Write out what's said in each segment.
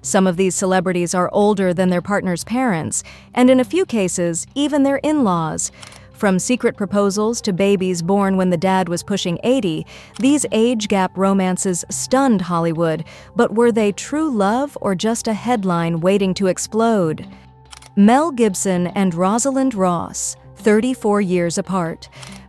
Some of these celebrities are older than their partner's parents, and in a few cases, even their in-laws. From secret proposals to babies born when the dad was pushing 80, these age gap romances stunned Hollywood, but were they true love or just a headline waiting to explode? Mel Gibson and Rosalind Ross, 34 years apart.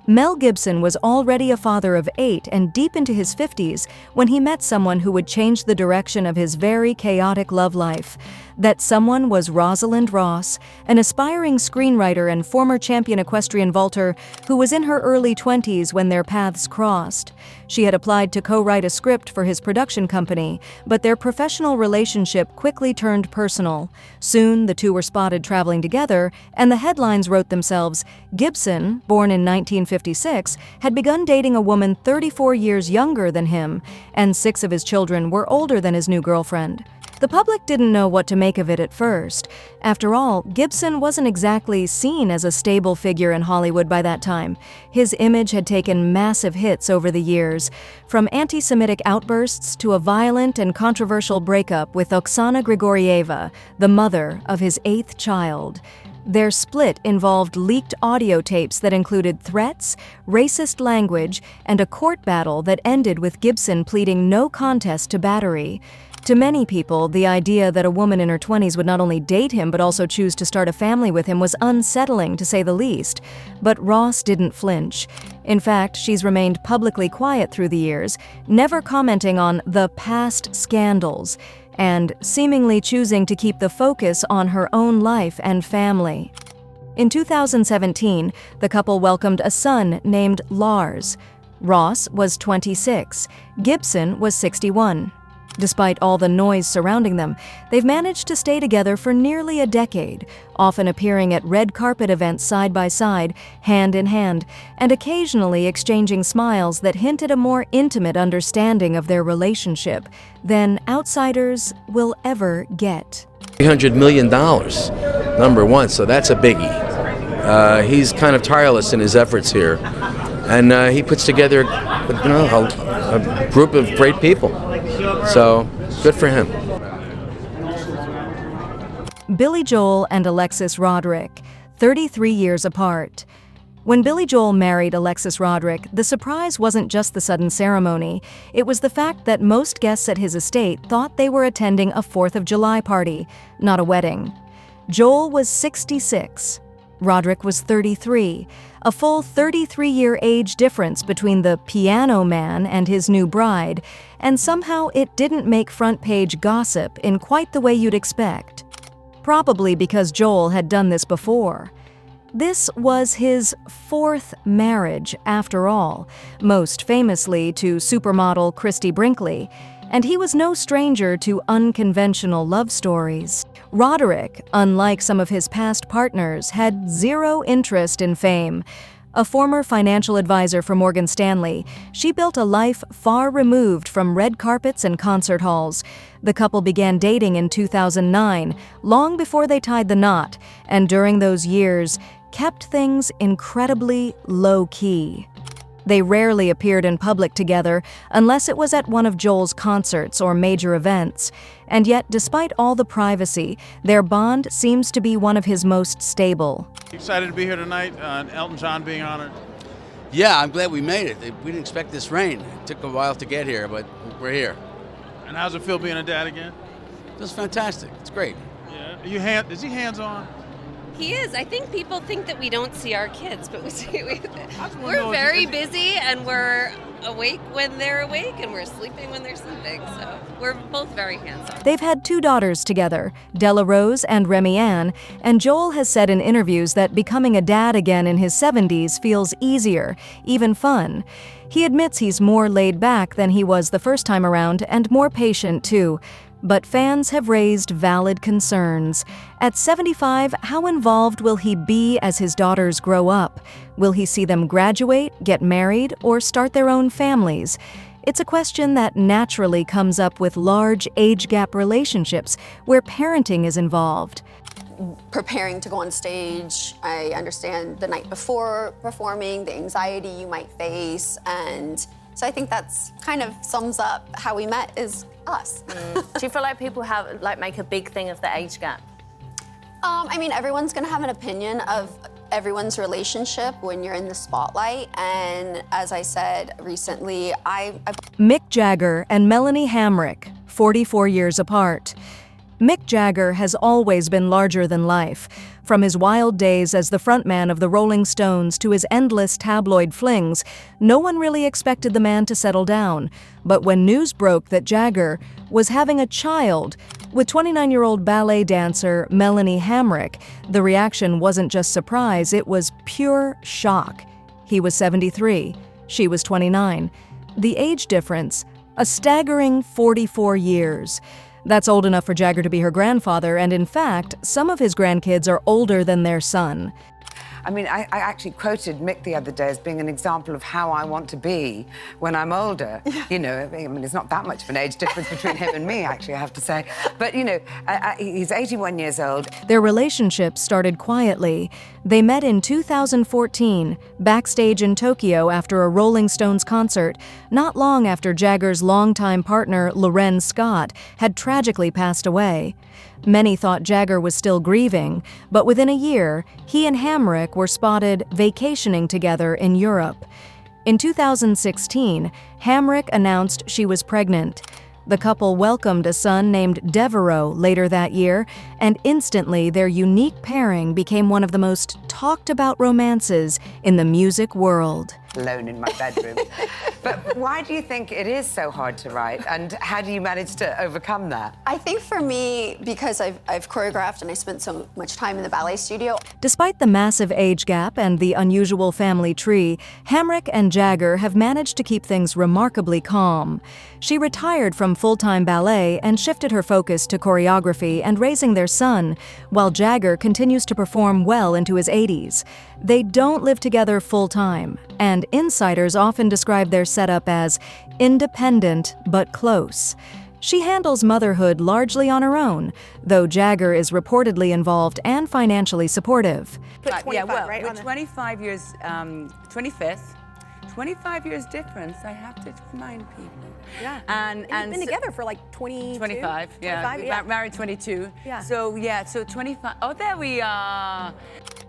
Mel Gibson was already a father of 8 and deep into his 50s when he met someone who would change the direction of his very chaotic love life. That someone was Rosalind Ross, an aspiring screenwriter and former champion equestrian vaulter who was in her early 20s when their paths crossed. She had applied to co-write a script for his production company, but their professional relationship quickly turned personal. Soon, the two were spotted traveling together, and the headlines wrote themselves. Gibson, born in 1956, had begun dating a woman 34 years younger than him, and 6 of his children were older than his new girlfriend. The public didn't know what to make of it at first. After all, Gibson wasn't exactly seen as a stable figure in Hollywood by that time. His image had taken massive hits over the years, from anti-Semitic outbursts to a violent and controversial breakup with Oksana Grigorieva, the mother of his 8th child. Their split involved leaked audio tapes that included threats, racist language, and a court battle that ended with Gibson pleading no contest to battery. To many people, the idea that a woman in her 20s would not only date him but also choose to start a family with him was unsettling, to say the least. But Ross didn't flinch. In fact, she's remained publicly quiet through the years, never commenting on the past scandals, and seemingly choosing to keep the focus on her own life and family. In 2017, the couple welcomed a son named Lars. Ross was 26. Gibson was 61. Despite all the noise surrounding them, they've managed to stay together for nearly a decade, often appearing at red carpet events side by side, hand in hand, and occasionally exchanging smiles that hint at a more intimate understanding of their relationship than outsiders will ever get. $300 million, number one, so that's a biggie. He's kind of tireless in his efforts here, and he puts together a group of great people. So, good for him. Billy Joel and Alexis Roderick, 33 years apart. When Billy Joel married Alexis Roderick, the surprise wasn't just the sudden ceremony. It was the fact that most guests at his estate thought they were attending a 4th of July party, not a wedding. Joel was 66. Roderick was 33, a full 33-year age difference between the piano man and his new bride, and somehow it didn't make front-page gossip in quite the way you'd expect. Probably because Joel had done this before. This was his 4th marriage, after all, most famously to supermodel Christy Brinkley, and he was no stranger to unconventional love stories. Roderick, unlike some of his past partners, had zero interest in fame. A former financial advisor for Morgan Stanley, she built a life far removed from red carpets and concert halls. The couple began dating in 2009, long before they tied the knot, and during those years, kept things incredibly low-key. They rarely appeared in public together unless it was at one of Joel's concerts or major events. And yet, despite all the privacy, their bond seems to be one of his most stable. Excited to be here tonight, Elton John being honored. Yeah, I'm glad we made it. We didn't expect this rain. It took a while to get here, but we're here. And how's it feel being a dad again? It was fantastic. It's great. Yeah. Is he hands-on? He is. I think people think that we don't see our kids, but we're know, very busy, and we're awake when they're awake, and we're sleeping when they're sleeping. So we're both very hands-on. They've had 2 daughters together, Della Rose and Remy Ann, and Joel has said in interviews that becoming a dad again in his 70s feels easier, even fun. He admits he's more laid back than he was the first time around, and more patient too. But fans have raised valid concerns. At 75, how involved will he be as his daughters grow up? Will he see them graduate, get married, or start their own families? It's a question that naturally comes up with large age gap relationships where parenting is involved. Preparing to go on stage, I understand the night before performing, the anxiety you might face, and So I think that's kind of sums up how we met, is us. Do you feel like people have make a big thing of the age gap? I mean, everyone's gonna have an opinion of everyone's relationship when you're in the spotlight. And as I said recently, Mick Jagger and Melanie Hamrick, 44 years apart. Mick Jagger has always been larger than life. From his wild days as the frontman of the Rolling Stones to his endless tabloid flings, no one really expected the man to settle down. But when news broke that Jagger was having a child with 29-year-old ballet dancer Melanie Hamrick, the reaction wasn't just surprise, it was pure shock. He was 73, she was 29. The age difference, a staggering 44 years. That's old enough for Jagger to be her grandfather, and in fact, some of his grandkids are older than their son. I mean, I actually quoted Mick the other day as being an example of how I want to be when I'm older. You know, I mean, it's not that much of an age difference between him and me, actually, I have to say. But, you know, he's 81 years old. Their relationship started quietly. They met in 2014, backstage in Tokyo after a Rolling Stones concert, not long after Jagger's longtime partner, Loren Scott, had tragically passed away. Many thought Jagger was still grieving, but within a year, he and Hamrick were spotted vacationing together in Europe. In 2016, Hamrick announced she was pregnant. The couple welcomed a son named Devereaux later that year, and instantly their unique pairing became one of the most talked about romances in the music world. Alone in my bedroom. But why do you think it is so hard to write, and how do you manage to overcome that? I think for me, because I've choreographed and I spent so much time in the ballet studio. Despite the massive age gap and the unusual family tree, Hamrick and Jagger have managed to keep things remarkably calm. She retired from full-time ballet and shifted her focus to choreography and raising their son, while Jagger continues to perform well into his 80s. They don't live together full-time, and insiders often describe their setup as independent but close. She handles motherhood largely on her own, though Jagger is reportedly involved and financially supportive. Yeah, well, right, with 25 years, 25 years difference, I have to remind people. Yeah. And you've been together for like 25, 25, yeah. Married 22. Yeah. So 25. Oh, there we are.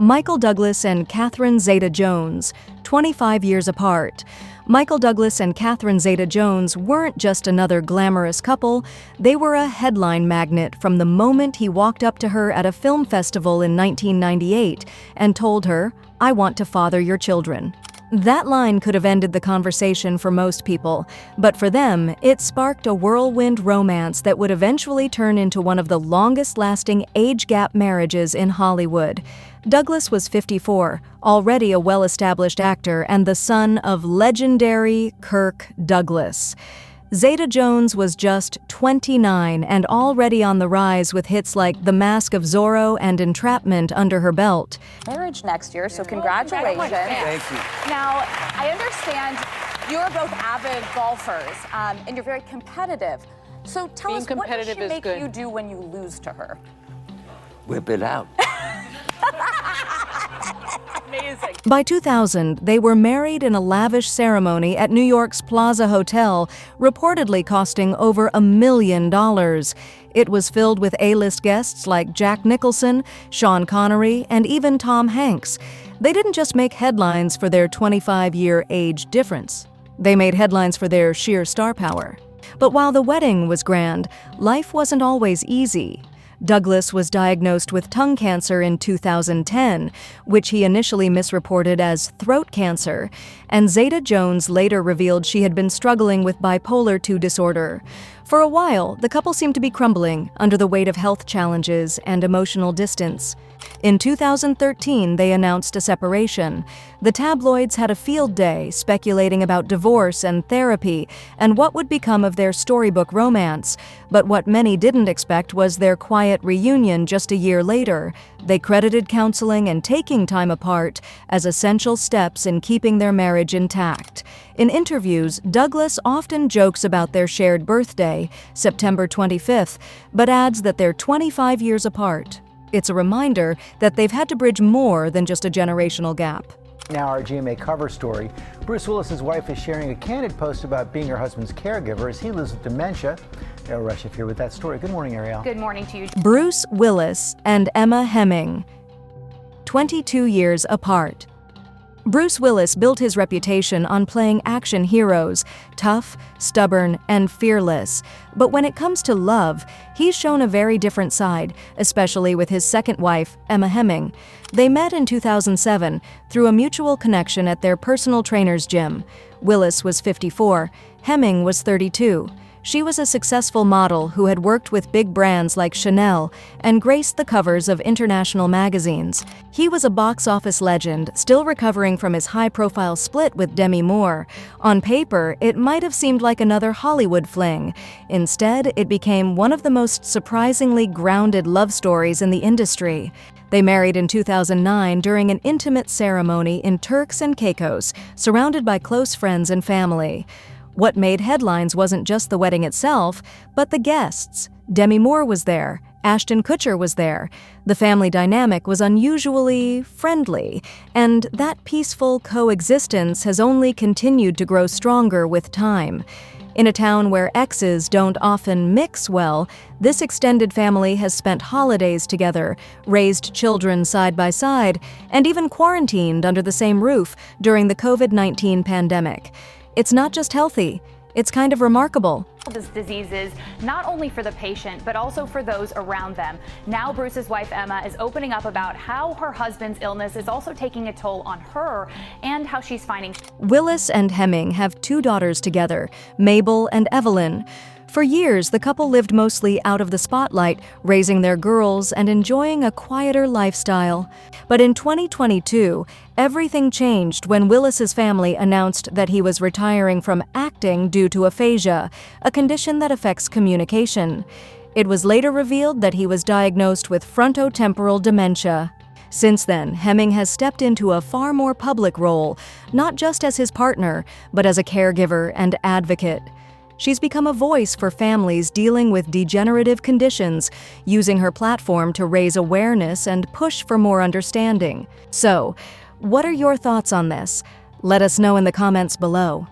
Michael Douglas and Catherine Zeta-Jones, 25 years apart. Michael Douglas and Catherine Zeta-Jones weren't just another glamorous couple, they were a headline magnet from the moment he walked up to her at a film festival in 1998 and told her, "I want to father your children." That line could have ended the conversation for most people, but for them, it sparked a whirlwind romance that would eventually turn into one of the longest-lasting age gap marriages in Hollywood. Douglas was 54, already a well-established actor and the son of legendary Kirk Douglas. Zeta-Jones was just 29 and already on the rise with hits like The Mask of Zorro and Entrapment under her belt. Marriage next year, so congratulations. Thank you. Now, I understand you're both avid golfers, and you're very competitive. So tell us, what does she make you do when you lose to her? Whip it out. Amazing. By 2000, they were married in a lavish ceremony at New York's Plaza Hotel, reportedly costing over $1 million. It was filled with A-list guests like Jack Nicholson, Sean Connery, and even Tom Hanks. They didn't just make headlines for their 25-year age difference. They made headlines for their sheer star power. But while the wedding was grand, life wasn't always easy. Douglas was diagnosed with tongue cancer in 2010, which he initially misreported as throat cancer, and Zeta-Jones later revealed she had been struggling with bipolar II disorder. For a while, the couple seemed to be crumbling under the weight of health challenges and emotional distance. In 2013, they announced a separation. The tabloids had a field day speculating about divorce and therapy and what would become of their storybook romance. But what many didn't expect was their quiet reunion just a year later. They credited counseling and taking time apart as essential steps in keeping their marriage intact. In interviews, Douglas often jokes about their shared birthday, September 25th, but adds that they're 25 years apart. It's a reminder that they've had to bridge more than just a generational gap. Now, our GMA cover story. Bruce Willis's wife is sharing a candid post about being her husband's caregiver as he lives with dementia. Ariel Reshef here with that story. Good morning, Ariel. Good morning to you. Bruce Willis and Emma Hemming, 22 years apart. Bruce Willis built his reputation on playing action heroes, tough, stubborn, and fearless. But when it comes to love, he's shown a very different side, especially with his second wife, Emma Hemming. They met in 2007 through a mutual connection at their personal trainer's gym. Willis was 54, Hemming was 32. She was a successful model who had worked with big brands like Chanel and graced the covers of international magazines. He was a box office legend, still recovering from his high-profile split with Demi Moore. On paper, it might have seemed like another Hollywood fling. Instead, it became one of the most surprisingly grounded love stories in the industry. They married in 2009 during an intimate ceremony in Turks and Caicos, surrounded by close friends and family. What made headlines wasn't just the wedding itself, but the guests. Demi Moore was there. Ashton Kutcher was there. The family dynamic was unusually friendly, and that peaceful coexistence has only continued to grow stronger with time. In a town where exes don't often mix well, this extended family has spent holidays together, raised children side by side, and even quarantined under the same roof during the COVID-19 pandemic. It's not just healthy, it's kind of remarkable. Diseases, not only for the patient, but also for those around them. Now Bruce's wife Emma is opening up about how her husband's illness is also taking a toll on her and how she's finding. Willis and Hemming have 2 daughters together, Mabel and Evelyn. For years, the couple lived mostly out of the spotlight, raising their girls and enjoying a quieter lifestyle. But in 2022, everything changed when Willis's family announced that he was retiring from acting due to aphasia, a condition that affects communication. It was later revealed that he was diagnosed with frontotemporal dementia. Since then, Hemming has stepped into a far more public role, not just as his partner, but as a caregiver and advocate. She's become a voice for families dealing with degenerative conditions, using her platform to raise awareness and push for more understanding. So, what are your thoughts on this? Let us know in the comments below.